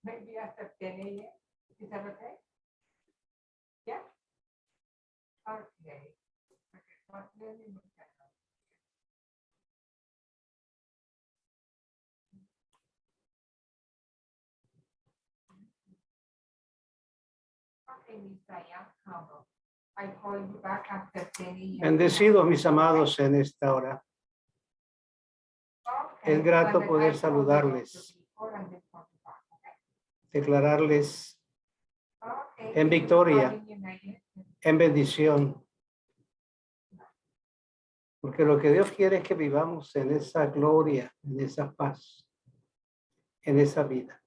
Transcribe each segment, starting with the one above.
Maybe after 10 a.m. Is that okay? Yeah? Okay. Okay. Well, let me look at that. Okay, Miss Diane Campbell. I call you back after 10 a.m. Bendecidos, mis amados, en esta hora. Okay. Es grato And then poder I call you saludarles, before and then call you back, okay? declararles Okay. en victoria, Calling you, Megan. en bendición. Porque lo que Dios quiere es que vivamos en esa gloria, en esa paz, en esa vida.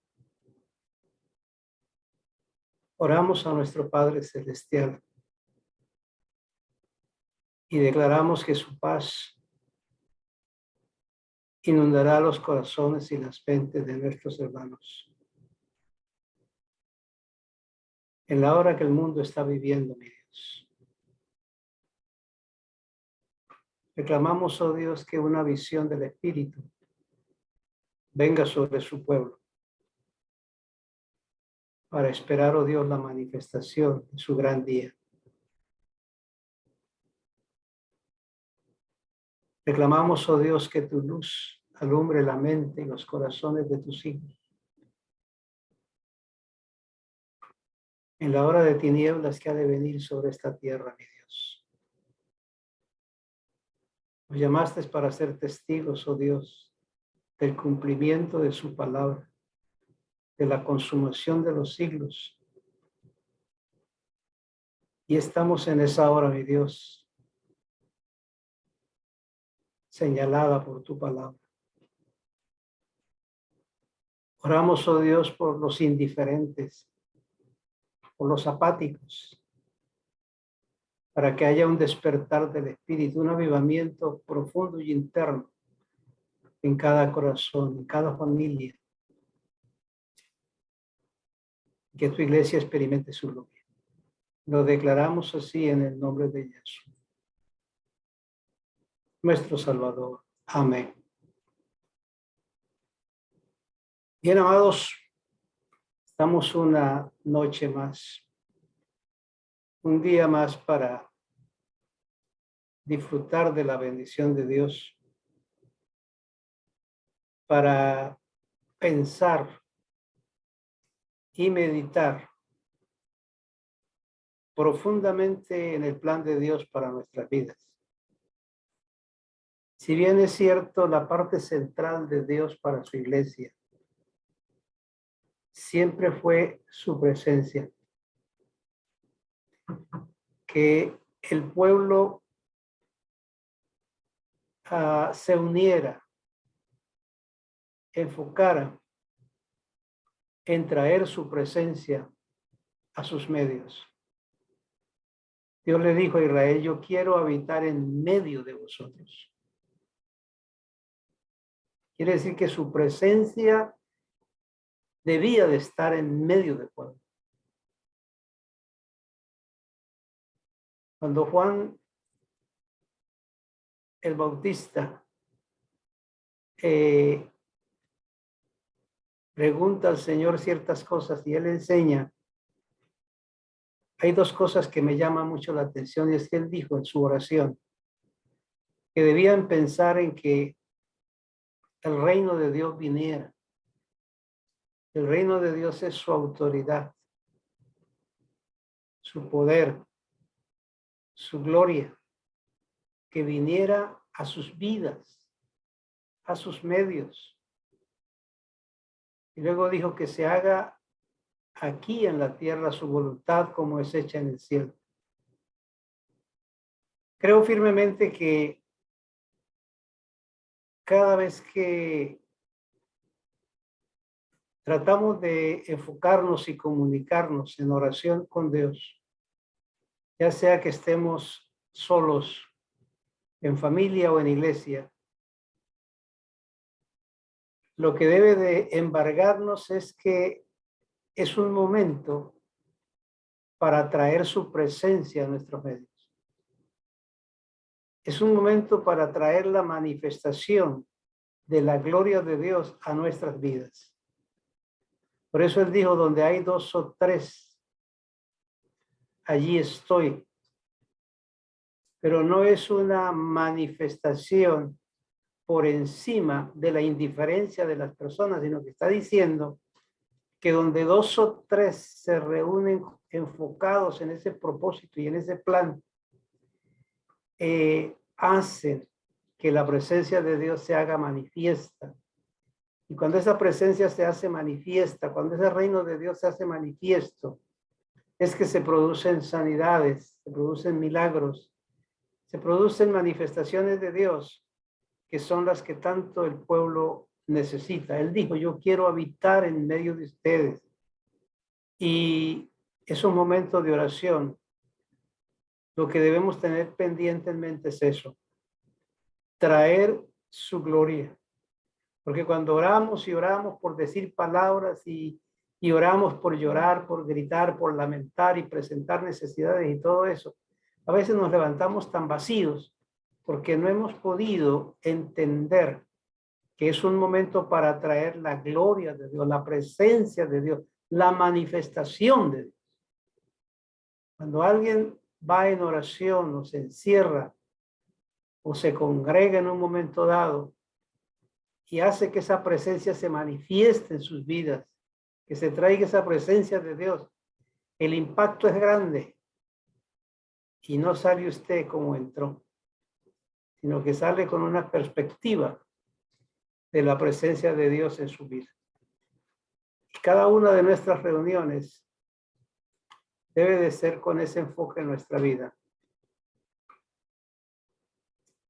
Oramos a nuestro Padre Celestial y declaramos que su paz inundará los corazones y las mentes de nuestros hermanos. En la hora que el mundo está viviendo, mi Dios. Reclamamos, oh Dios, que una visión del Espíritu venga sobre su pueblo para esperar, oh Dios, la manifestación de su gran día. Reclamamos, oh Dios, que tu luz alumbre la mente y los corazones de tus hijos. En la hora de tinieblas que ha de venir sobre esta tierra, mi Dios. Nos llamaste para ser testigos, oh Dios, del cumplimiento de su palabra, de la consumación de los siglos. Y estamos en esa hora, mi Dios, señalada por tu palabra. Oramos, oh Dios, por los indiferentes, por los apáticos, para que haya un despertar del Espíritu, un avivamiento profundo y interno en cada corazón, en cada familia. Que tu iglesia experimente su gloria. Lo declaramos así en el nombre de Jesús, nuestro Salvador. Amén. Bien, amados, estamos una noche más, un día más para disfrutar de la bendición de Dios, para pensar y meditar profundamente en el plan de Dios para nuestras vidas. Si bien es cierto, la parte central de Dios para su iglesia siempre fue su presencia, que el pueblo se uniera, enfocara en traer su presencia a sus medios. Dios le dijo a Israel, yo quiero habitar en medio de vosotros. Quiere decir que su presencia debía de estar en medio del pueblo. Cuando Juan el Bautista pregunta al Señor ciertas cosas y él enseña, hay dos cosas que me llaman mucho la atención, y es que él dijo en su oración que debían pensar en que el reino de Dios viniera. El reino de Dios es su autoridad, su poder, su gloria, que viniera a sus vidas, a sus medios. Y luego dijo que se haga aquí en la tierra su voluntad como es hecha en el cielo. Creo firmemente que cada vez que tratamos de enfocarnos y comunicarnos en oración con Dios, ya sea que estemos solos, en familia o en iglesia, lo que debe de embargarnos es que es un momento para traer su presencia a nuestros medios. Es un momento para traer la manifestación de la gloria de Dios a nuestras vidas. Por eso él dijo, donde hay dos o tres, allí estoy. Pero no es una manifestación por encima de la indiferencia de las personas, sino que está diciendo que donde dos o tres se reúnen enfocados en ese propósito y en ese plan, hacen que la presencia de Dios se haga manifiesta. Y cuando esa presencia se hace manifiesta, cuando ese reino de Dios se hace manifiesto, es que se producen sanidades, se producen milagros, se producen manifestaciones de Dios, que son las que tanto el pueblo necesita. Él dijo, yo quiero habitar en medio de ustedes. Y es un momento de oración. Lo que debemos tener pendiente en mente es eso, traer su gloria. Porque cuando oramos y oramos por decir palabras y oramos por llorar, por gritar, por lamentar y presentar necesidades y todo eso, a veces nos levantamos tan vacíos porque no hemos podido entender que es un momento para traer la gloria de Dios, la presencia de Dios, la manifestación de Dios. Cuando alguien va en oración o se encierra o se congrega en un momento dado y hace que esa presencia se manifieste en sus vidas, que se traiga esa presencia de Dios, el impacto es grande y no sale usted como entró, sino que sale con una perspectiva de la presencia de Dios en su vida. Y cada una de nuestras reuniones debe de ser con ese enfoque en nuestra vida.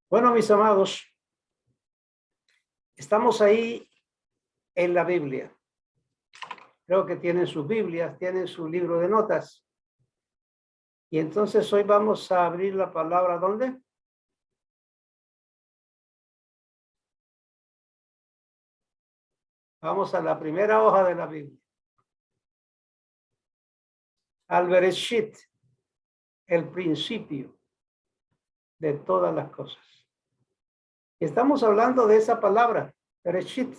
Bueno, mis amados, estamos ahí en la Biblia. Creo que tienen sus Biblias, tienen su libro de notas. Y entonces hoy vamos a abrir la palabra, ¿dónde? Vamos a la primera hoja de la Biblia. Al Bereshit, el principio de todas las cosas. Estamos hablando de esa palabra, Bereshit.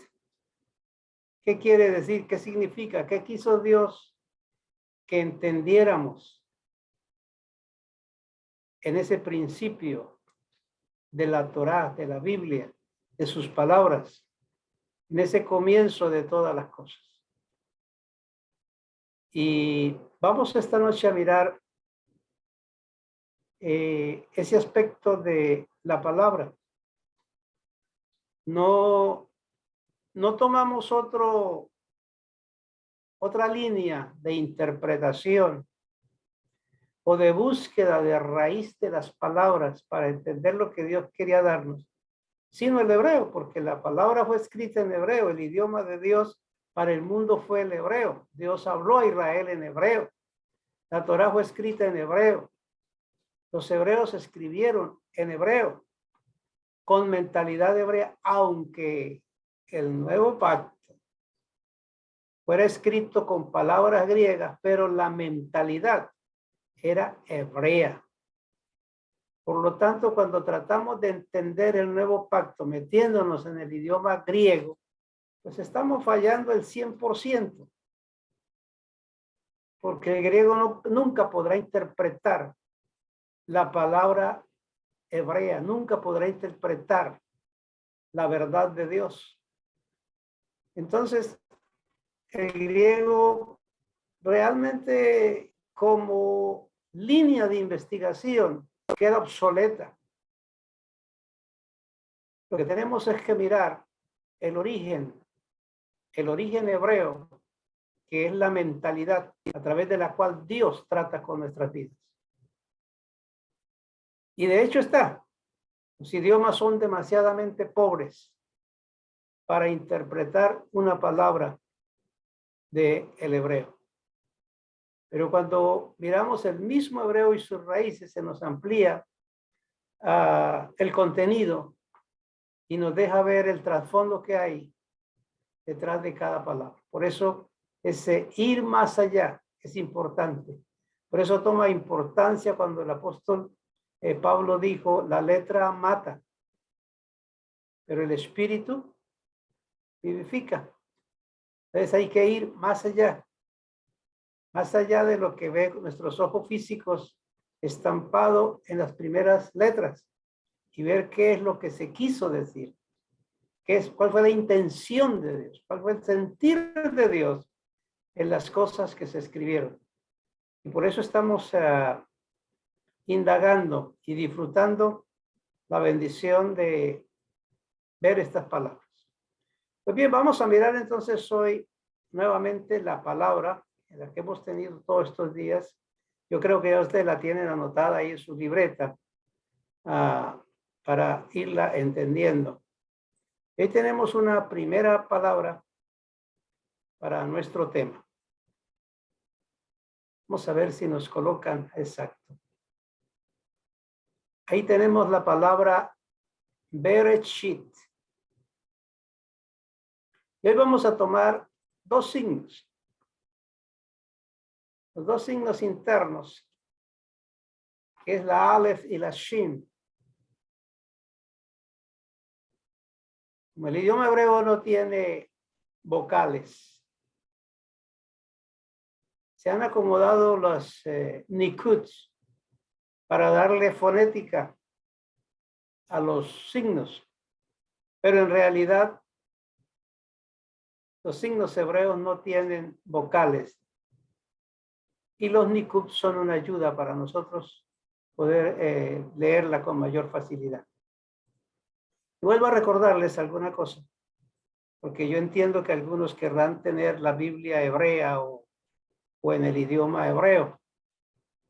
¿Qué quiere decir? ¿Qué significa? ¿Qué quiso Dios que entendiéramos en ese principio de la Torá, de la Biblia, de sus palabras, en ese comienzo de todas las cosas? Y vamos esta noche a mirar ese aspecto de la palabra. No tomamos otra línea de interpretación o de búsqueda de raíz de las palabras para entender lo que Dios quería darnos, sino el hebreo, porque la palabra fue escrita en hebreo, el idioma de Dios para el mundo fue el hebreo. Dios habló a Israel en hebreo. La Torá fue escrita en hebreo. Los hebreos escribieron en hebreo con mentalidad hebrea, aunque el nuevo pacto fuera escrito con palabras griegas, pero la mentalidad era hebrea. Por lo tanto, cuando tratamos de entender el nuevo pacto metiéndonos en el idioma griego, pues estamos fallando el 100%, porque el griego nunca podrá interpretar la palabra hebrea, nunca podrá interpretar la verdad de Dios. Entonces, el griego realmente como línea de investigación queda obsoleta. Lo que tenemos es que mirar el origen hebreo, que es la mentalidad a través de la cual Dios trata con nuestras vidas. Y de hecho los idiomas son demasiadamente pobres para interpretar una palabra del hebreo. Pero cuando miramos el mismo hebreo y sus raíces, se nos amplía el contenido y nos deja ver el trasfondo que hay detrás de cada palabra. Por eso ese ir más allá es importante. Por eso toma importancia cuando el apóstol Pablo dijo, la letra mata, pero el espíritu vivifica. Entonces hay que ir más allá de lo que ve nuestros ojos físicos estampado en las primeras letras y ver qué es lo que se quiso decir, cuál fue la intención de Dios, cuál fue el sentir de Dios en las cosas que se escribieron. Y por eso estamos indagando y disfrutando la bendición de ver estas palabras. Pues bien, vamos a mirar entonces hoy nuevamente la palabra en la que hemos tenido todos estos días. Yo creo que ya ustedes la tienen anotada ahí en su libreta para irla entendiendo. Hoy tenemos una primera palabra para nuestro tema. Vamos a ver si nos colocan exacto. Ahí tenemos la palabra Bereshit. Y hoy vamos a tomar dos signos. Los dos signos internos, que es la Aleph y la Shin. Como el idioma hebreo no tiene vocales, se han acomodado los nikuts para darle fonética a los signos, pero en realidad los signos hebreos no tienen vocales y los nikuts son una ayuda para nosotros poder leerla con mayor facilidad. Y vuelvo a recordarles alguna cosa, porque yo entiendo que algunos querrán tener la Biblia hebrea o en el idioma hebreo,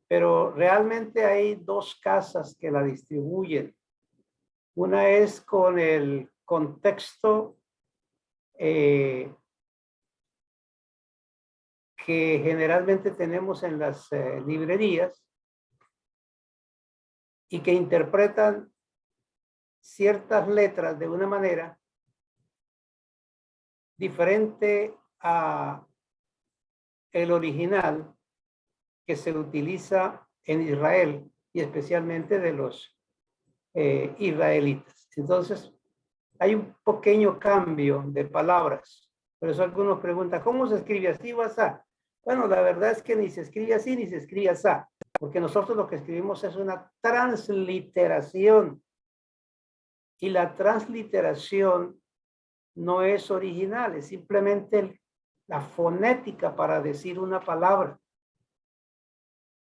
pero realmente hay dos casas que la distribuyen. Una es con el contexto que generalmente tenemos en las librerías y que interpretan ciertas letras de una manera diferente a el original que se utiliza en Israel y especialmente de los israelitas. Entonces, hay un pequeño cambio de palabras. Por eso algunos preguntan, ¿cómo se escribe así o así? Bueno, la verdad es que ni se escribe así ni se escribe así, porque nosotros lo que escribimos es una transliteración. Y la transliteración no es original, es simplemente la fonética para decir una palabra.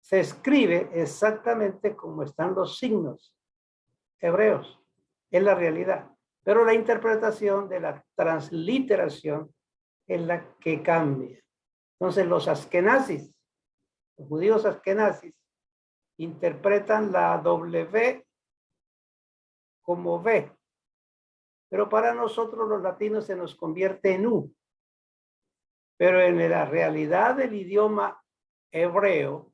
Se escribe exactamente como están los signos hebreos, es la realidad. Pero la interpretación de la transliteración es la que cambia. Entonces los askenazis, los judíos askenazis, interpretan la W como V. Pero para nosotros los latinos se nos convierte en U. Pero en la realidad del idioma hebreo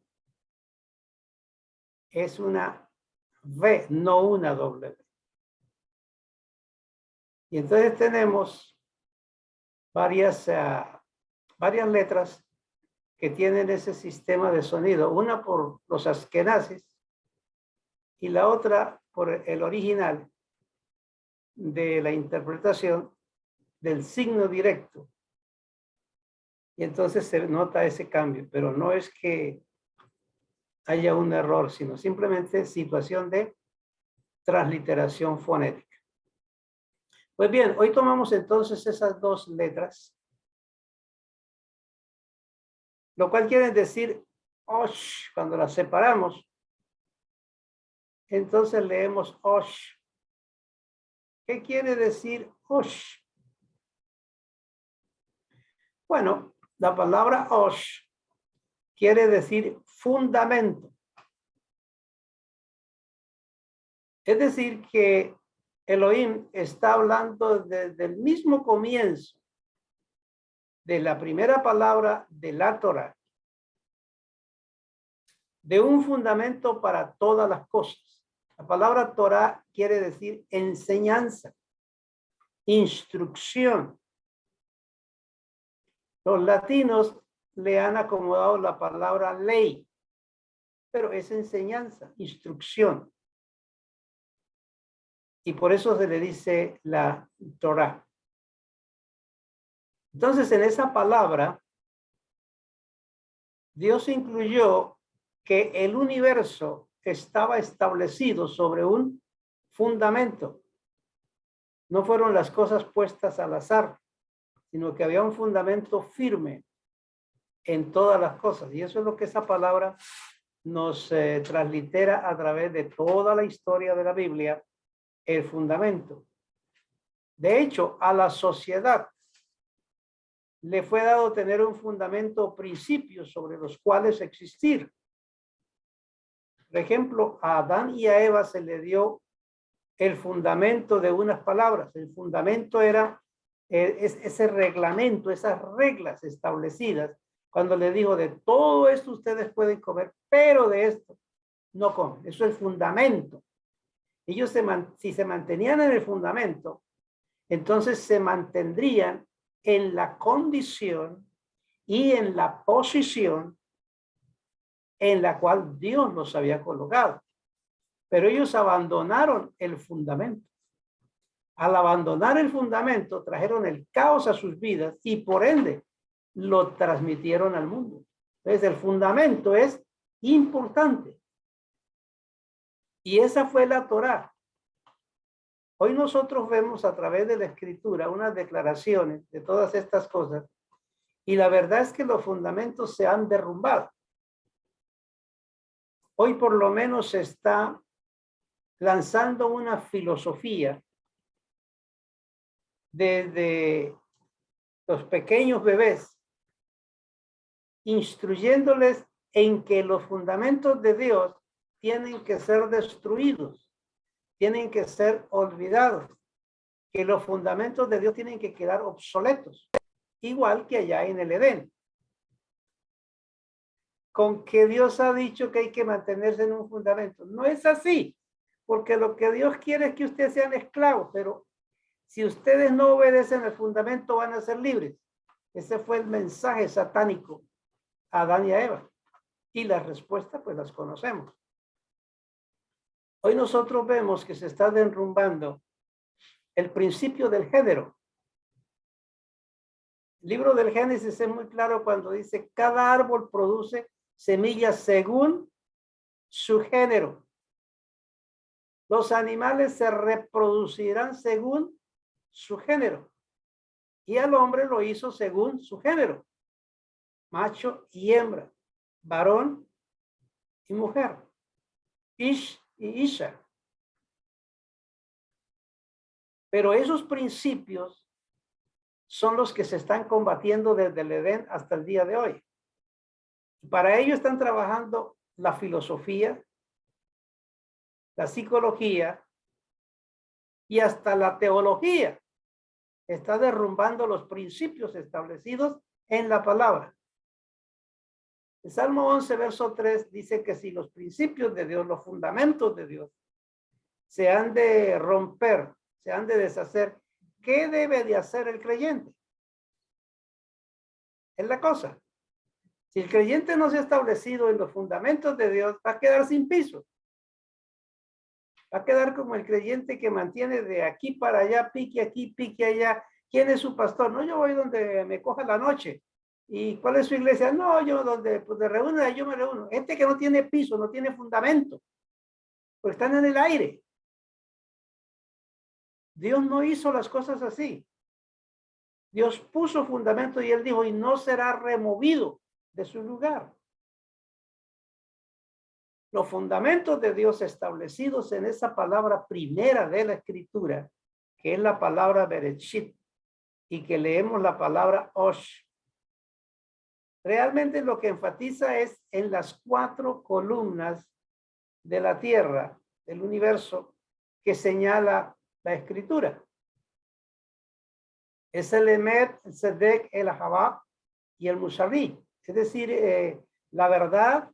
es una V, no una W. Y entonces tenemos varias letras que tienen ese sistema de sonido. Una por los askenazis y la otra por el original de la interpretación del signo directo. Y entonces se nota ese cambio, pero no es que haya un error, sino simplemente situación de transliteración fonética. Pues bien, hoy tomamos entonces esas dos letras, lo cual quiere decir Osh, cuando las separamos, entonces leemos Osh. ¿Qué quiere decir Osh? Bueno, la palabra Osh quiere decir fundamento. Es decir, que Elohim está hablando desde el mismo comienzo de la primera palabra de la Torah, de un fundamento para todas las cosas. La palabra Torah quiere decir enseñanza, instrucción. Los latinos le han acomodado la palabra ley, pero es enseñanza, instrucción. Y por eso se le dice la Torah. Entonces, en esa palabra, Dios incluyó que el universo estaba establecido sobre un fundamento. No fueron las cosas puestas al azar, sino que había un fundamento firme en todas las cosas. Y eso es lo que esa palabra nos translitera a través de toda la historia de la Biblia, el fundamento. De hecho, a la sociedad le fue dado tener un fundamento o principios sobre los cuales existir. Por ejemplo, a Adán y a Eva se le dio el fundamento de unas palabras. El fundamento era ese reglamento, esas reglas establecidas. Cuando le dijo, de todo esto ustedes pueden comer, pero de esto no comen. Eso es el fundamento. Ellos si se mantenían en el fundamento, entonces se mantendrían en la condición y en la posición en la cual Dios los había colocado. Pero ellos abandonaron el fundamento. Al abandonar el fundamento, trajeron el caos a sus vidas y por ende lo transmitieron al mundo. Entonces el fundamento es importante. Y esa fue la Torá. Hoy nosotros vemos a través de la escritura unas declaraciones de todas estas cosas y la verdad es que los fundamentos se han derrumbado. Hoy por lo menos se está lanzando una filosofía desde los pequeños bebés, instruyéndoles en que los fundamentos de Dios tienen que ser destruidos, tienen que ser olvidados, que los fundamentos de Dios tienen que quedar obsoletos, igual que allá en el Edén. Con que Dios ha dicho que hay que mantenerse en un fundamento. No es así, porque lo que Dios quiere es que ustedes sean esclavos, pero si ustedes no obedecen el fundamento van a ser libres. Ese fue el mensaje satánico a Adán y a Eva. Y la respuesta pues las conocemos. Hoy nosotros vemos que se está derrumbando el principio del género. El libro del Génesis es muy claro cuando dice cada árbol produce semillas según su género. Los animales se reproducirán según su género. Y al hombre lo hizo según su género. Macho y hembra. Varón y mujer. Ish y Isha. Pero esos principios son los que se están combatiendo desde el Edén hasta el día de hoy. Para ello están trabajando la filosofía, la psicología y hasta la teología. Está derrumbando los principios establecidos en la palabra. El Salmo 11, verso 3 dice que si los principios de Dios, los fundamentos de Dios, se han de romper, se han de deshacer, ¿qué debe de hacer el creyente? Es la cosa. Si el creyente no se ha establecido en los fundamentos de Dios, va a quedar sin piso. Va a quedar como el creyente que mantiene de aquí para allá, pique aquí, pique allá. ¿Quién es su pastor? No, yo voy donde me coja la noche. ¿Y cuál es su iglesia? No, yo donde pues, de reúna, yo me reúno. Este que no tiene piso, no tiene fundamento, pues están en el aire. Dios no hizo las cosas así. Dios puso fundamento y él dijo, y no será removido de su lugar. Los fundamentos de Dios establecidos en esa palabra primera de la escritura, que es la palabra Bereshit, y que leemos la palabra Osh. Realmente lo que enfatiza es en las 4 columnas de la tierra, del universo, que señala la escritura. Es el Emet, el Sedek, el Ahabab y el Musabí. Es decir, la verdad,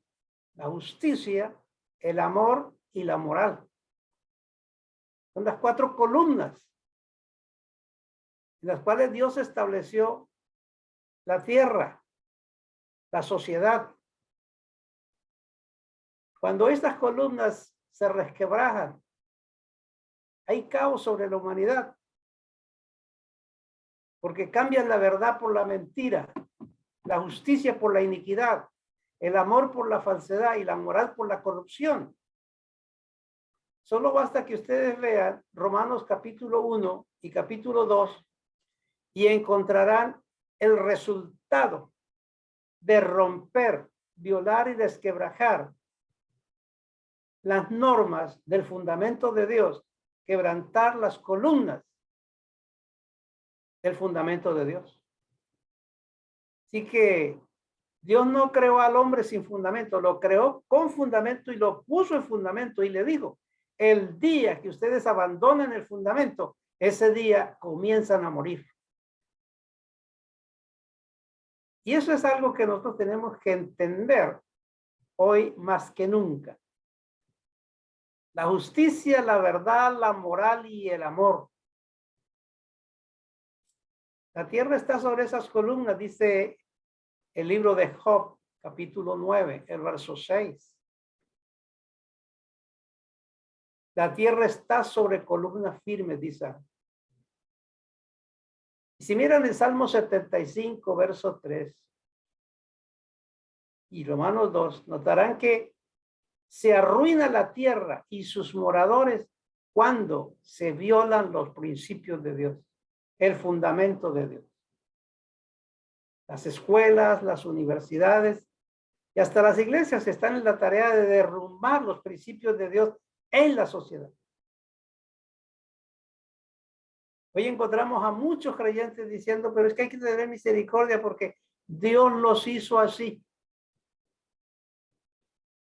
la justicia, el amor y la moral. Son las 4 columnas en las cuales Dios estableció la tierra, la sociedad. Cuando estas columnas se resquebrajan, hay caos sobre la humanidad. porque cambian la verdad por la mentira, la justicia por la iniquidad, el amor por la falsedad y la moral por la corrupción. Solo basta que ustedes vean Romanos capítulo 1 y capítulo 2 y encontrarán el resultado de romper, violar y desquebrajar las normas del fundamento de Dios, quebrantar las columnas del fundamento de Dios. Así que Dios no creó al hombre sin fundamento, lo creó con fundamento y lo puso en fundamento y le dijo, el día que ustedes abandonen el fundamento, ese día comienzan a morir. Y eso es algo que nosotros tenemos que entender hoy más que nunca. La justicia, la verdad, la moral y el amor. La tierra está sobre esas columnas, dice el libro de Job, capítulo 9, el verso 6. La tierra está sobre columnas firmes, dice. Y si miran el Salmo 75, verso 3 y Romanos 2, notarán que se arruina la tierra y sus moradores cuando se violan los principios de Dios, el fundamento de Dios. Las escuelas, las universidades y hasta las iglesias están en la tarea de derrumbar los principios de Dios en la sociedad. Hoy encontramos a muchos creyentes diciendo, pero es que hay que tener misericordia porque Dios los hizo así.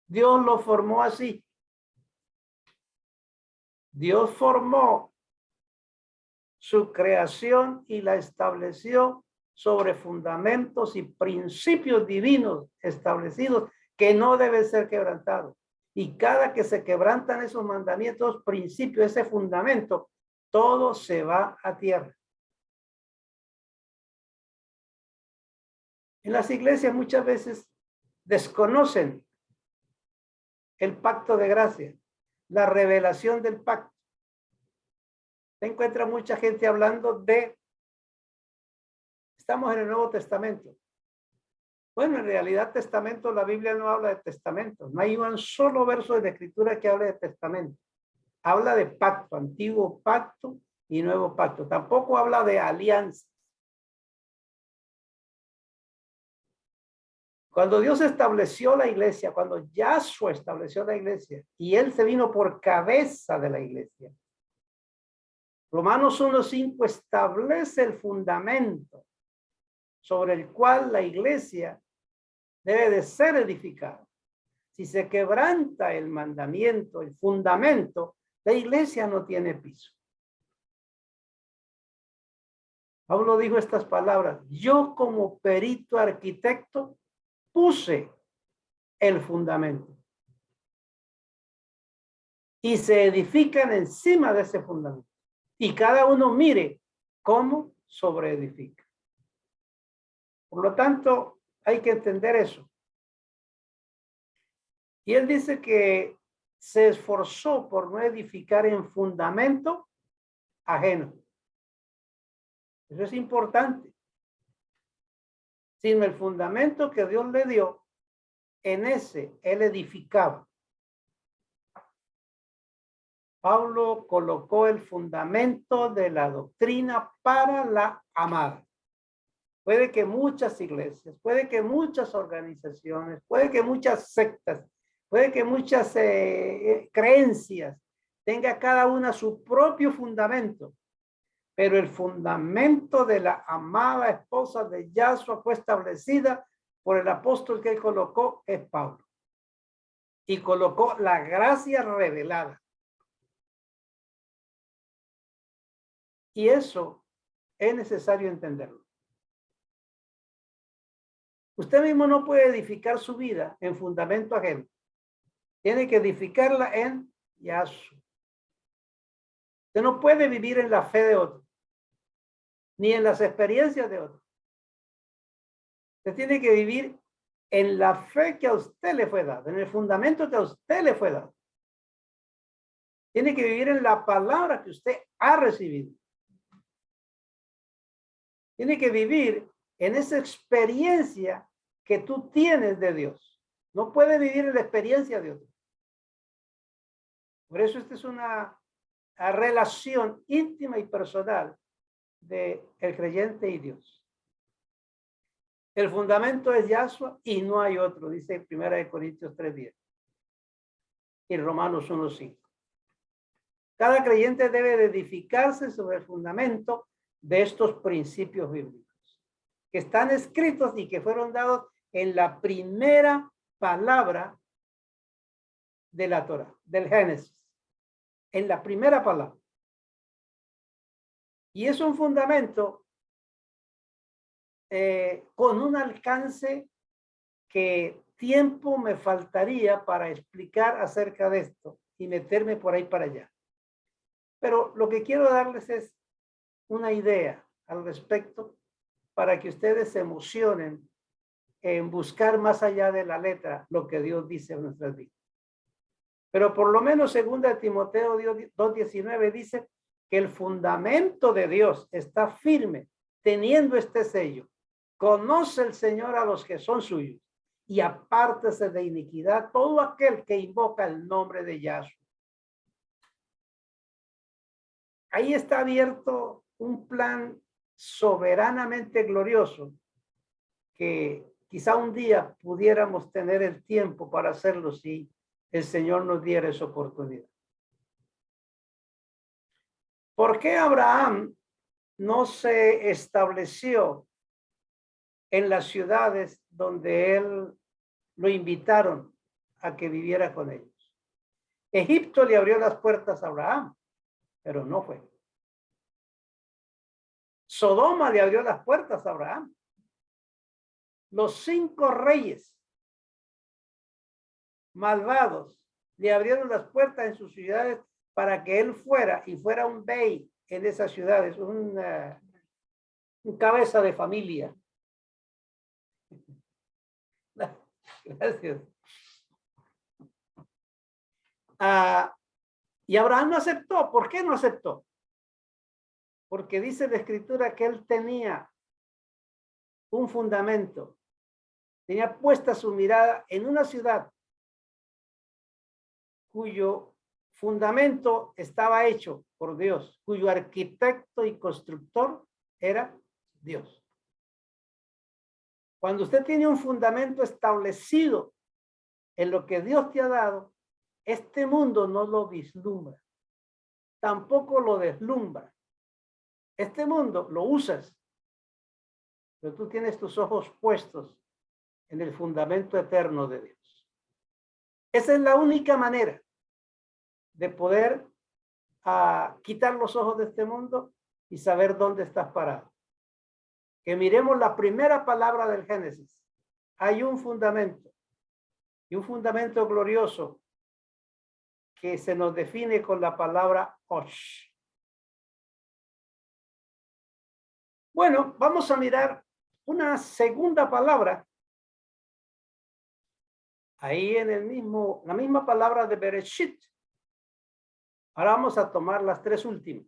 Dios los formó así. Dios formó su creación y la estableció sobre fundamentos y principios divinos establecidos que no deben ser quebrantados. Y cada que se quebrantan esos mandamientos, principios, ese fundamento, todo se va a tierra. En las iglesias muchas veces desconocen el pacto de gracia, la revelación del pacto. Se encuentra mucha gente hablando de, estamos en el Nuevo Testamento. Bueno, en realidad testamento, la Biblia no habla de testamento. No hay un solo verso de la Escritura que hable de testamento. Habla de pacto, antiguo pacto y nuevo pacto. Tampoco habla de alianza. Cuando Dios estableció la iglesia, cuando Yahshua estableció la iglesia y él se vino por cabeza de la iglesia, Romanos 1:5 establece el fundamento sobre el cual la iglesia debe de ser edificada. Si se quebranta el mandamiento, el fundamento, la iglesia no tiene piso. Pablo dijo estas palabras, yo como perito arquitecto puse el fundamento. Y se edifican encima de ese fundamento. Y cada uno mire cómo sobreedifica. Por lo tanto, hay que entender eso. Y él dice que se esforzó por no edificar en fundamento ajeno. Eso es importante. Sino el fundamento que Dios le dio, en ese él edificaba. Pablo colocó el fundamento de la doctrina para la amada. Puede que muchas iglesias, puede que muchas organizaciones, puede que muchas sectas, puede que muchas creencias tenga cada una su propio fundamento, pero el fundamento de la amada esposa de Yahshua fue establecida por el apóstol que él colocó, es Pablo. Y colocó la gracia revelada. Y eso es necesario entenderlo. Usted mismo no puede edificar su vida en fundamento ajeno. Tiene que edificarla en Yahshua. Usted no puede vivir en la fe de otro, ni en las experiencias de otro. Usted tiene que vivir en la fe que a usted le fue dada, en el fundamento que a usted le fue dado. Tiene que vivir en la palabra que usted ha recibido. Tiene que vivir en esa experiencia que tú tienes de Dios. No puede vivir en la experiencia de otro. Por eso esta es una relación íntima y personal de el creyente y Dios. El fundamento es Yahshua y no hay otro, dice 1 Corintios 3:10 y Romanos 1:5. Cada creyente debe de edificarse sobre el fundamento de estos principios bíblicos que están escritos y que fueron dados en la primera palabra de la Torah, del Génesis, en la primera palabra. Y es un fundamento con un alcance que tiempo me faltaría para explicar acerca de esto y meterme por ahí para allá. Pero lo que quiero darles es una idea al respecto para que ustedes se emocionen en buscar más allá de la letra lo que Dios dice en nuestras vidas. Pero por lo menos 2 Timoteo 2:19 dice que el fundamento de Dios está firme, teniendo este sello. Conoce el Señor a los que son suyos y apártese de iniquidad todo aquel que invoca el nombre de Yahshua. Ahí está abierto un plan soberanamente glorioso que quizá un día pudiéramos tener el tiempo para hacerlo si el Señor nos diera esa oportunidad. ¿Por qué Abraham no se estableció en las ciudades donde él lo invitaron a que viviera con ellos? Egipto le abrió las puertas a Abraham, pero no fue. Sodoma le abrió las puertas a Abraham. Los 5 reyes malvados le abrieron las puertas en sus ciudades para que él fuera y fuera un bey en esas ciudades, un cabeza de familia. Gracias. Y Abraham no aceptó. ¿Por qué no aceptó? Porque dice la escritura que él tenía un fundamento, tenía puesta su mirada en una ciudad cuyo fundamento estaba hecho por Dios, cuyo arquitecto y constructor era Dios. Cuando usted tiene un fundamento establecido en lo que Dios te ha dado, este mundo no lo vislumbra, tampoco lo deslumbra. Este mundo lo usas, pero tú tienes tus ojos puestos en el fundamento eterno de Dios. Esa es la única manera de poder quitar los ojos de este mundo y saber dónde estás parado. Que miremos la primera palabra del Génesis. Hay un fundamento y un fundamento glorioso que se nos define con la palabra Osh. Bueno, vamos a mirar una segunda palabra. Ahí en la misma palabra de Bereshit. Ahora vamos a tomar las 3 últimas.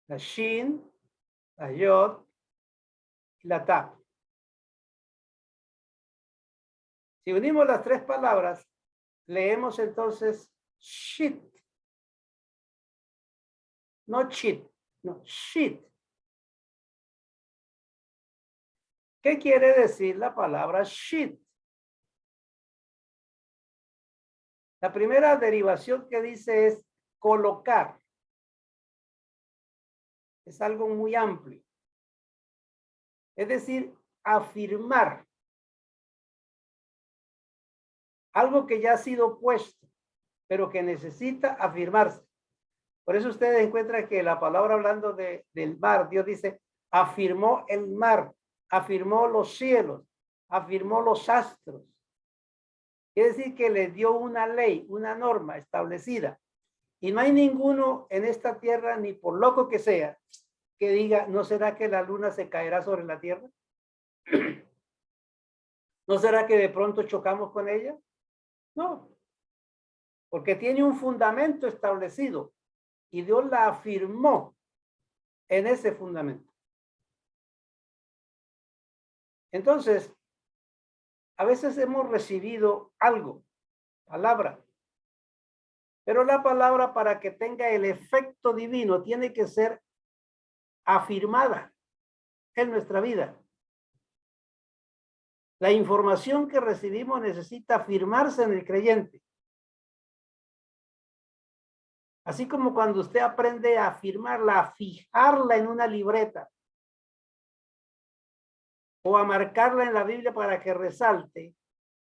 La Shin, la Yod y la Taf. Si unimos las 3 palabras, leemos entonces Shit. No Chit, no Shit. ¿Qué quiere decir la palabra Shit? La primera derivación que dice es colocar. Es algo muy amplio. Es decir, afirmar. Algo que ya ha sido puesto, pero que necesita afirmarse. Por eso ustedes encuentran que la palabra hablando del mar, Dios dice, afirmó el mar, afirmó los cielos, afirmó los astros. Quiere decir que le dio una ley, una norma establecida. Y no hay ninguno en esta tierra, ni por loco que sea, que diga, ¿no será que la luna se caerá sobre la tierra? ¿No será que de pronto chocamos con ella? No, porque tiene un fundamento establecido y Dios la afirmó en ese fundamento. Entonces, a veces hemos recibido algo, palabra, pero la palabra para que tenga el efecto divino tiene que ser afirmada en nuestra vida. La información que recibimos necesita afirmarse en el creyente. Así como cuando usted aprende a afirmarla, a fijarla en una libreta o a marcarla en la Biblia para que resalte,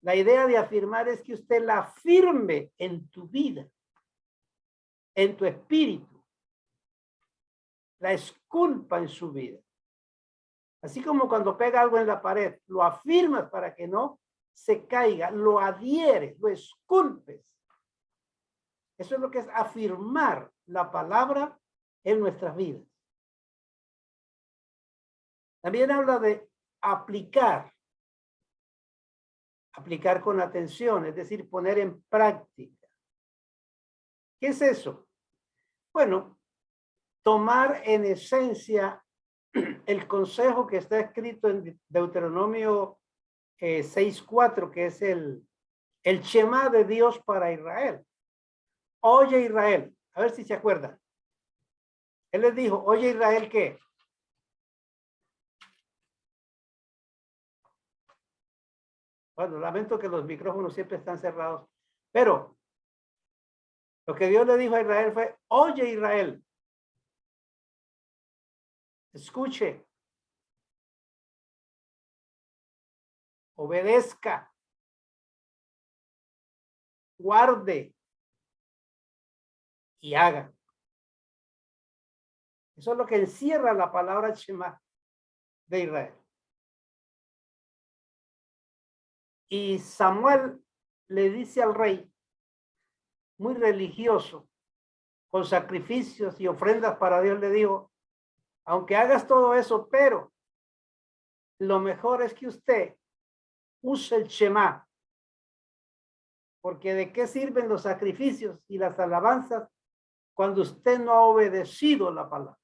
la idea de afirmar es que usted la afirme en tu vida, en tu espíritu, la esculpa en su vida. Así como cuando pega algo en la pared, lo afirmas para que no se caiga, lo adhieres, lo esculpes. Eso es lo que es afirmar la palabra en nuestras vidas. También habla de aplicar con atención, es decir, poner en práctica. ¿Qué es eso? Bueno, tomar en esencia el consejo que está escrito en Deuteronomio 6:4, que es el Shema de Dios para Israel. Oye Israel, a ver si se acuerdan. Él les dijo, oye Israel, ¿qué? Bueno, lamento que los micrófonos siempre están cerrados, pero lo que Dios le dijo a Israel fue, oye Israel, escuche, obedezca, guarde y haga. Eso es lo que encierra la palabra Shema de Israel. Y Samuel le dice al rey, muy religioso, con sacrificios y ofrendas para Dios, le dijo, aunque hagas todo eso, pero lo mejor es que usted use el Shema, porque de qué sirven los sacrificios y las alabanzas cuando usted no ha obedecido la palabra.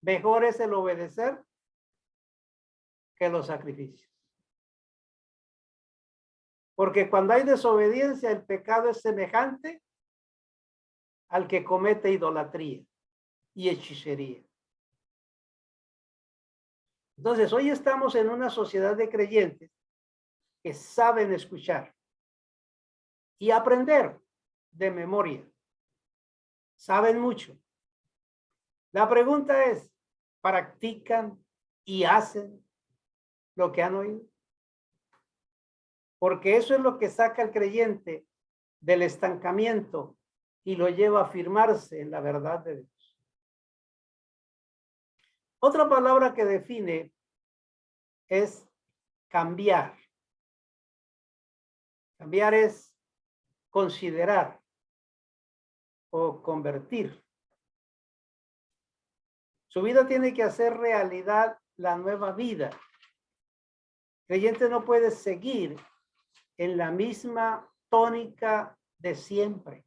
Mejor es el obedecer que los sacrificios. Porque cuando hay desobediencia, el pecado es semejante al que comete idolatría y hechicería. Entonces, hoy estamos en una sociedad de creyentes que saben escuchar y aprender de memoria. Saben mucho. La pregunta es, ¿practican y hacen lo que han oído? Porque eso es lo que saca al creyente del estancamiento y lo lleva a afirmarse en la verdad de Dios. Otra palabra que define es cambiar. Cambiar es considerar o convertir. Su vida tiene que hacer realidad la nueva vida. El creyente no puede seguir en la misma tónica de siempre.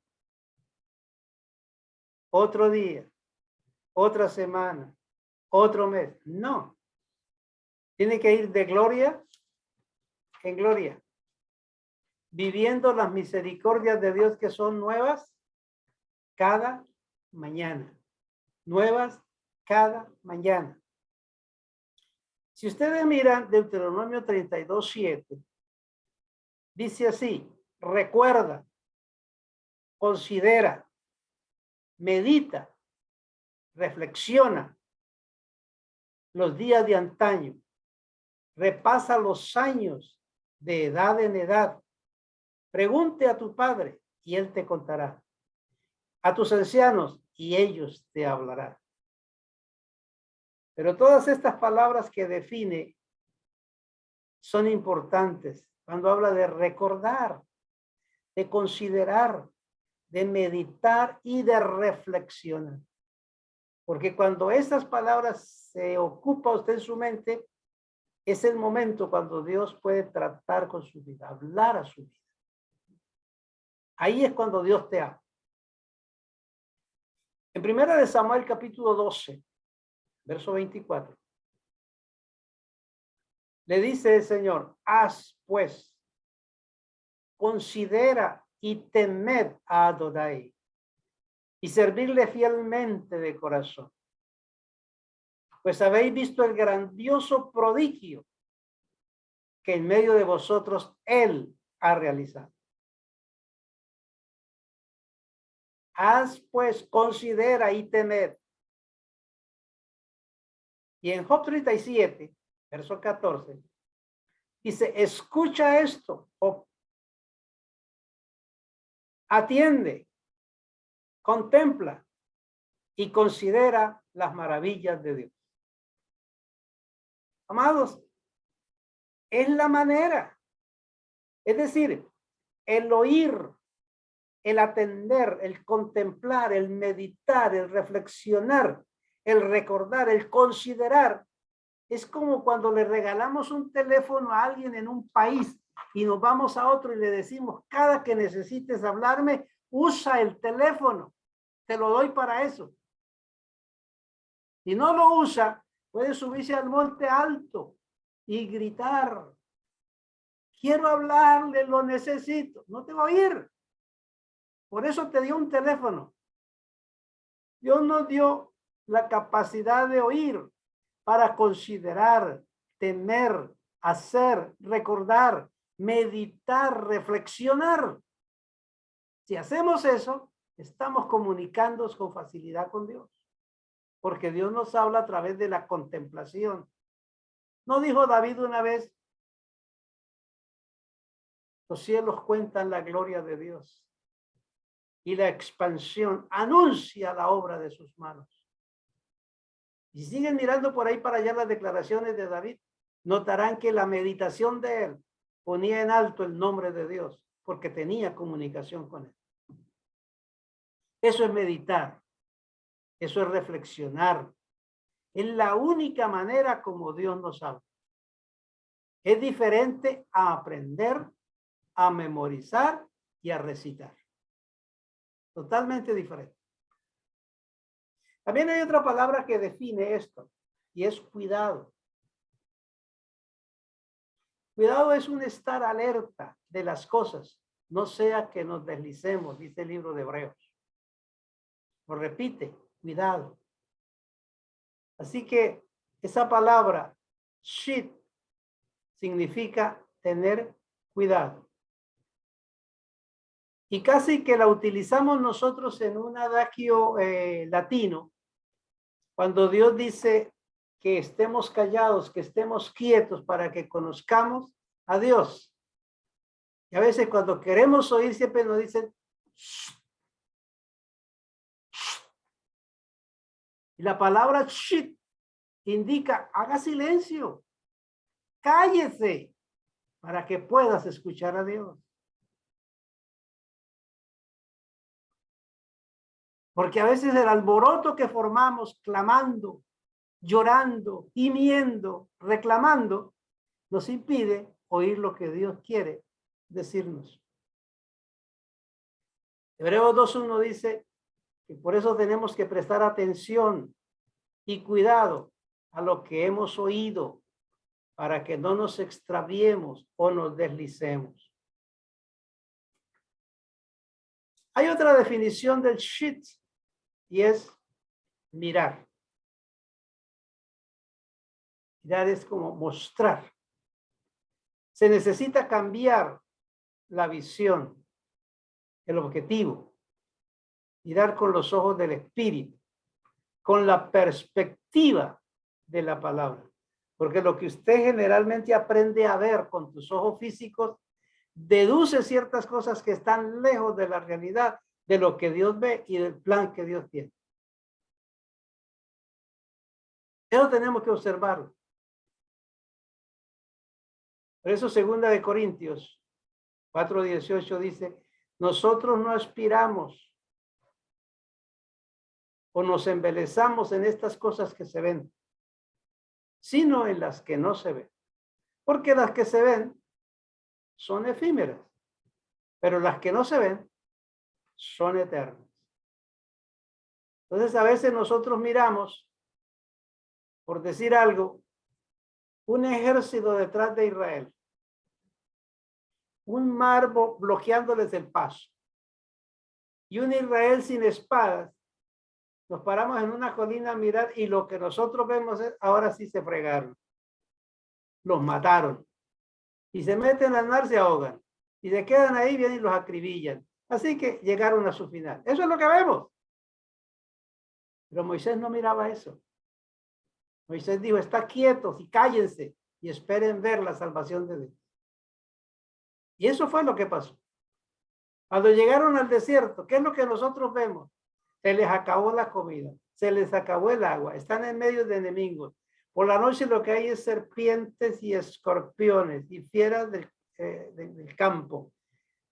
Otro día, otra semana, otro mes. No. Tiene que ir de gloria en gloria, viviendo las misericordias de Dios que son nuevas cada mañana. Nuevas cada mañana. Si ustedes miran Deuteronomio 32:7, dice así, recuerda, considera, medita, reflexiona los días de antaño, repasa los años de edad en edad, pregunte a tu padre y él te contará, a tus ancianos y ellos te hablarán. Pero todas estas palabras que define son importantes cuando habla de recordar, de considerar, de meditar y de reflexionar. Porque cuando estas palabras se ocupa usted en su mente, es el momento cuando Dios puede tratar con su vida, hablar a su vida. Ahí es cuando Dios te habla. En 1 Samuel capítulo 12, verso 24, le dice el Señor, haz pues, considera y temed a Adonai y servirle fielmente de corazón. Pues habéis visto el grandioso prodigio que en medio de vosotros Él ha realizado. Haz pues, considera y temed. Y en Job 37, verso 14, dice, escucha esto, Job. Atiende, contempla y considera las maravillas de Dios. Amados, es la manera. Es decir, el oír, el atender, el contemplar, el meditar, el reflexionar, el recordar, el considerar. Es como cuando le regalamos un teléfono a alguien en un país y nos vamos a otro y le decimos, cada que necesites hablarme, usa el teléfono. Te lo doy para eso. Si no lo usa, puede subirse al monte alto y gritar, quiero hablarle, lo necesito. No te va a oír. Por eso te dio un teléfono. Dios nos dio la capacidad de oír para considerar, temer, hacer, recordar, meditar, reflexionar. Si hacemos eso, estamos comunicándonos con facilidad con Dios. Porque Dios nos habla a través de la contemplación. ¿No dijo David una vez? Los cielos cuentan la gloria de Dios y la expansión anuncia la obra de sus manos. Y siguen mirando por ahí para allá las declaraciones de David, notarán que la meditación de él ponía en alto el nombre de Dios porque tenía comunicación con él. Eso es meditar, eso es reflexionar. Es la única manera como Dios nos habla. Es diferente a aprender, a memorizar y a recitar. Totalmente diferente. También hay otra palabra que define esto y es cuidado. Cuidado es un estar alerta de las cosas, no sea que nos deslicemos, dice el libro de Hebreos. Lo repite, cuidado. Así que esa palabra, shit, significa tener cuidado. Y casi que la utilizamos nosotros en un adagio latino, cuando Dios dice que estemos callados, que estemos quietos para que conozcamos a Dios. Y a veces cuando queremos oír siempre nos dicen, shh. Y la palabra shit indica, haga silencio, cállese para que puedas escuchar a Dios. Porque a veces el alboroto que formamos clamando, llorando, gimiendo, reclamando, nos impide oír lo que Dios quiere decirnos. Hebreos 2:1 dice que por eso tenemos que prestar atención y cuidado a lo que hemos oído para que no nos extraviemos o nos deslicemos. Hay otra definición del shit y es mirar. Mirar es como mostrar. Se necesita cambiar la visión, el objetivo, mirar con los ojos del espíritu, con la perspectiva de la palabra. Porque lo que usted generalmente aprende a ver con tus ojos físicos, deduce ciertas cosas que están lejos de la realidad, de lo que Dios ve y del plan que Dios tiene. Eso tenemos que observarlo. Por eso 2 Corintios 4:18 dice, nosotros no aspiramos o nos embelezamos en estas cosas que se ven, sino en las que no se ven. Porque las que se ven son efímeras, pero las que no se ven son eternas. Entonces a veces nosotros miramos, por decir algo, un ejército detrás de Israel, un mar bloqueándoles el paso y un Israel sin espadas. Nos paramos en una colina a mirar y lo que nosotros vemos es, ahora sí se fregaron. Los mataron. Y se meten al mar, se ahogan. Y se quedan ahí, vienen y los acribillan. Así que llegaron a su final. Eso es lo que vemos. Pero Moisés no miraba eso. Moisés dijo, está quietos y cállense y esperen ver la salvación de Dios. Y eso fue lo que pasó. Cuando llegaron al desierto, ¿qué es lo que nosotros vemos? Se les acabó la comida, se les acabó el agua, están en medio de enemigos. Por la noche lo que hay es serpientes y escorpiones y fieras del campo.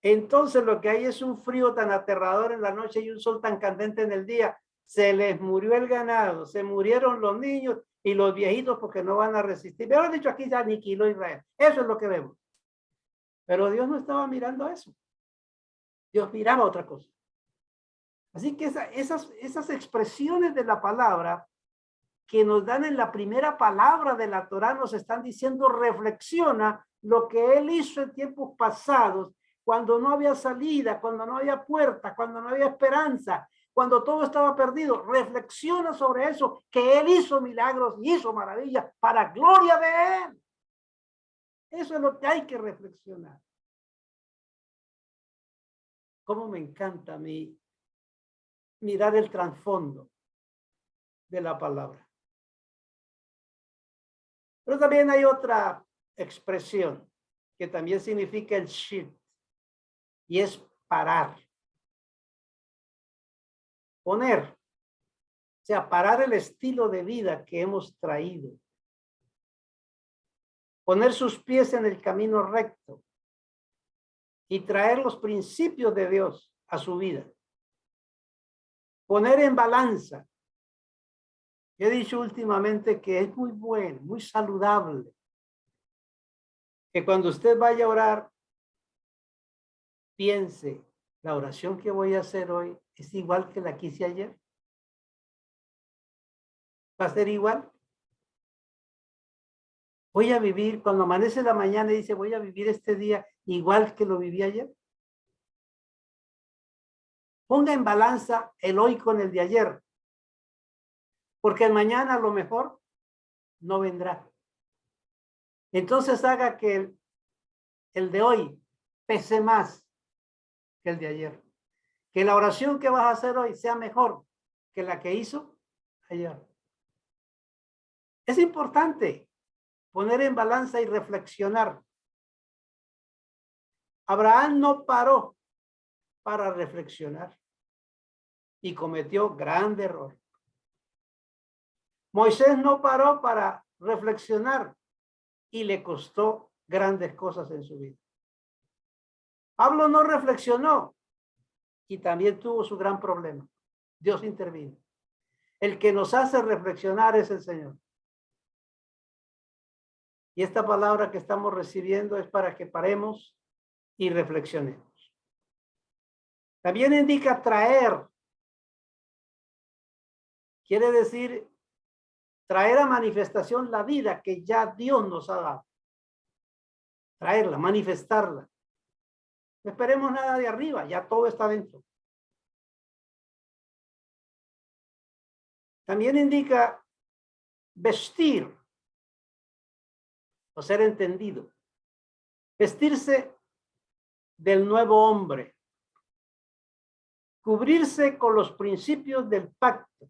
Entonces lo que hay es un frío tan aterrador en la noche y un sol tan candente en el día. Se les murió el ganado, se murieron los niños y los viejitos porque no van a resistir. Me han dicho, aquí se aniquiló Israel. Eso es lo que vemos. Pero Dios no estaba mirando eso. Dios miraba otra cosa. Así que esas expresiones de la palabra que nos dan en la primera palabra de la Torá nos están diciendo, reflexiona lo que Él hizo en tiempos pasados, cuando no había salida, cuando no había puerta, cuando no había esperanza, cuando todo estaba perdido. Reflexiona sobre eso, que Él hizo milagros y hizo maravillas para gloria de Él. Eso es lo que hay que reflexionar. Cómo me encanta a mí mirar el trasfondo de la palabra. Pero también hay otra expresión que también significa el shift y es parar. Poner, o sea, parar el estilo de vida que hemos traído. Poner sus pies en el camino recto y traer los principios de Dios a su vida. Poner en balanza. He dicho últimamente que es muy bueno, muy saludable, que cuando usted vaya a orar, piense, la oración que voy a hacer hoy es igual que la que hice ayer. ¿Va a ser igual? Voy a vivir, cuando amanece la mañana y dice, voy a vivir este día igual que lo viví ayer. Ponga en balanza el hoy con el de ayer, porque el mañana a lo mejor no vendrá. Entonces haga que el de hoy pese más que el de ayer. Que la oración que vas a hacer hoy sea mejor que la que hizo ayer. Es importante poner en balanza y reflexionar. Abraham no paró para reflexionar y cometió grande error. Moisés no paró para reflexionar y le costó grandes cosas en su vida. Pablo no reflexionó y también tuvo su gran problema. Dios intervino. El que nos hace reflexionar es el Señor. Y esta palabra que estamos recibiendo es para que paremos y reflexionemos. También indica traer. Quiere decir traer a manifestación la vida que ya Dios nos ha dado. Traerla, manifestarla. No esperemos nada de arriba, ya todo está dentro. También indica vestir o ser entendido. Vestirse del nuevo hombre. Cubrirse con los principios del pacto.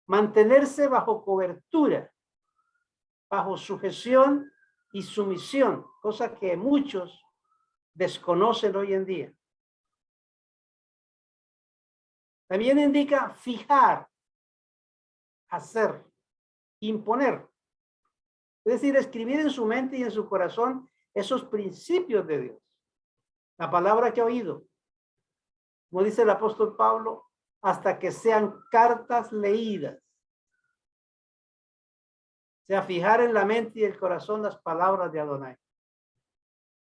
Mantenerse bajo cobertura, bajo sujeción y sumisión, cosa que muchos desconocen hoy en día. También indica fijar, hacer, imponer. Es decir, escribir en su mente y en su corazón esos principios de Dios. La palabra que ha oído, como dice el apóstol Pablo, hasta que sean cartas leídas. O sea, fijar en la mente y el corazón las palabras de Adonai.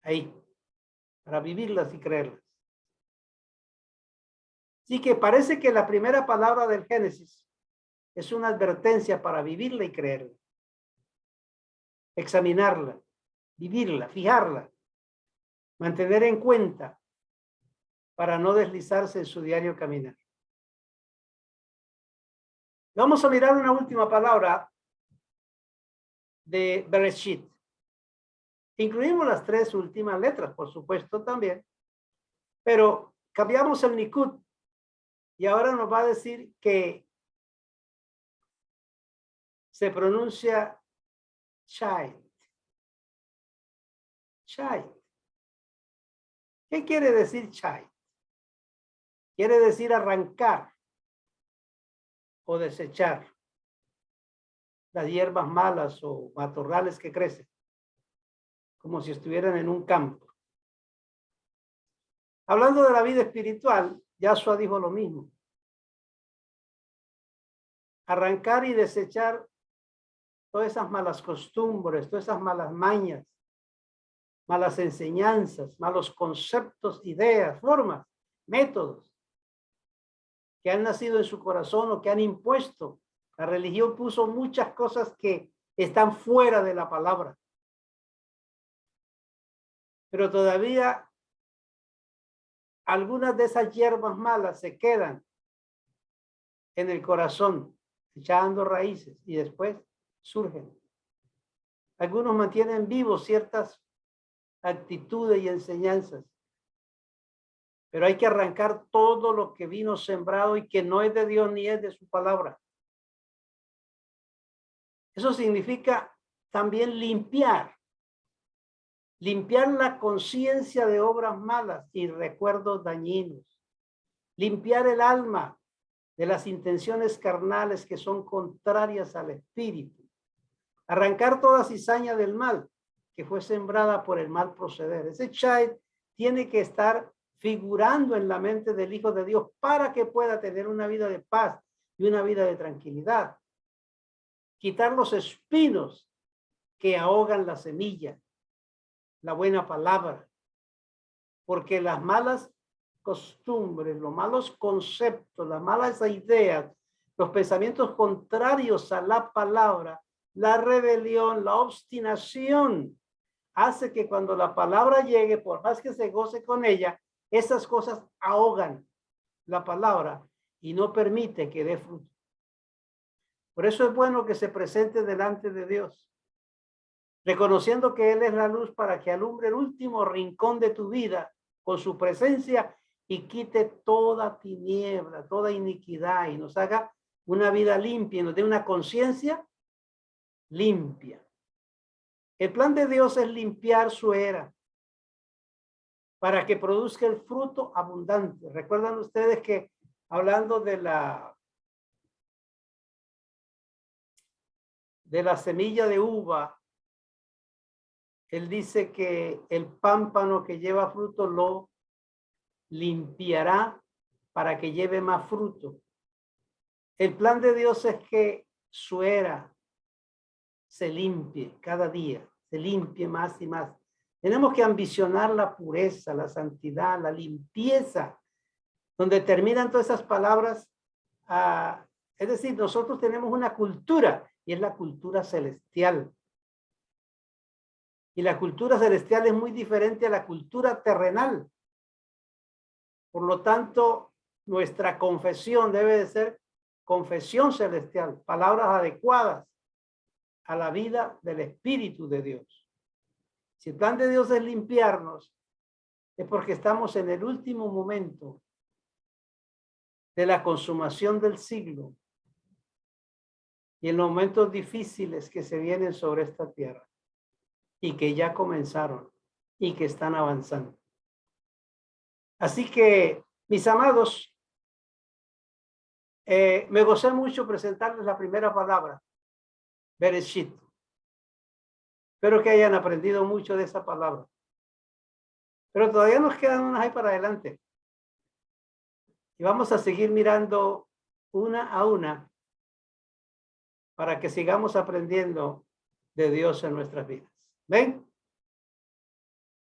Ahí, para vivirlas y creerlas. Así que parece que la primera palabra del Génesis es una advertencia para vivirla y creerla, examinarla, vivirla, fijarla, mantener en cuenta para no deslizarse en su diario caminar. Vamos a mirar una última palabra de Bereshit. Incluimos las 3 últimas letras, por supuesto, también, pero cambiamos el nikud y ahora nos va a decir que se pronuncia child. Child. ¿Qué quiere decir child? Quiere decir arrancar o desechar las hierbas malas o matorrales que crecen, como si estuvieran en un campo. Hablando de la vida espiritual, Yahshua dijo lo mismo. Arrancar y desechar todas esas malas costumbres, todas esas malas mañas, malas enseñanzas, malos conceptos, ideas, formas, métodos que han nacido en su corazón o que han impuesto. La religión puso muchas cosas que están fuera de la palabra. Pero todavía algunas de esas hierbas malas se quedan en el corazón, echando raíces y después surgen. Algunos mantienen vivos ciertas actitudes y enseñanzas, pero hay que arrancar todo lo que vino sembrado y que no es de Dios ni es de su palabra. Eso significa también limpiar la conciencia de obras malas y recuerdos dañinos, limpiar el alma de las intenciones carnales que son contrarias al espíritu, arrancar toda cizaña del mal que fue sembrada por el mal proceder. Ese child tiene que estar figurando en la mente del Hijo de Dios para que pueda tener una vida de paz y una vida de tranquilidad. Quitar los espinos que ahogan la semilla, la buena palabra, porque las malas costumbres, los malos conceptos, las malas ideas, los pensamientos contrarios a la palabra, la rebelión, la obstinación, hace que cuando la palabra llegue, por más que se goce con ella, esas cosas ahogan la palabra y no permite que dé fruto. Por eso es bueno que se presente delante de Dios, reconociendo que Él es la luz para que alumbre el último rincón de tu vida con su presencia y quite toda tiniebla, toda iniquidad y nos haga una vida limpia y nos dé una conciencia limpia. El plan de Dios es limpiar su era para que produzca el fruto abundante. Recuerdan ustedes que hablando de la semilla de uva, él dice que el pámpano que lleva fruto lo limpiará para que lleve más fruto. El plan de Dios es que su era se limpie cada día, se limpie más y más. Tenemos que ambicionar la pureza, la santidad, la limpieza, donde terminan todas esas palabras. Es decir, nosotros tenemos una cultura y es la cultura celestial. Y la cultura celestial es muy diferente a la cultura terrenal. Por lo tanto, nuestra confesión debe de ser confesión celestial, palabras adecuadas a la vida del Espíritu de Dios. Si el plan de Dios es limpiarnos, es porque estamos en el último momento de la consumación del siglo y en los momentos difíciles que se vienen sobre esta tierra y que ya comenzaron y que están avanzando. Así que, mis amados, me gocé mucho presentarles la primera palabra, Bereshit. Espero que hayan aprendido mucho de esa palabra. Pero todavía nos quedan unas ahí para adelante. Y vamos a seguir mirando una a una para que sigamos aprendiendo de Dios en nuestras vidas. ¿Ven?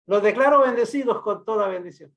Los declaro bendecidos con toda bendición.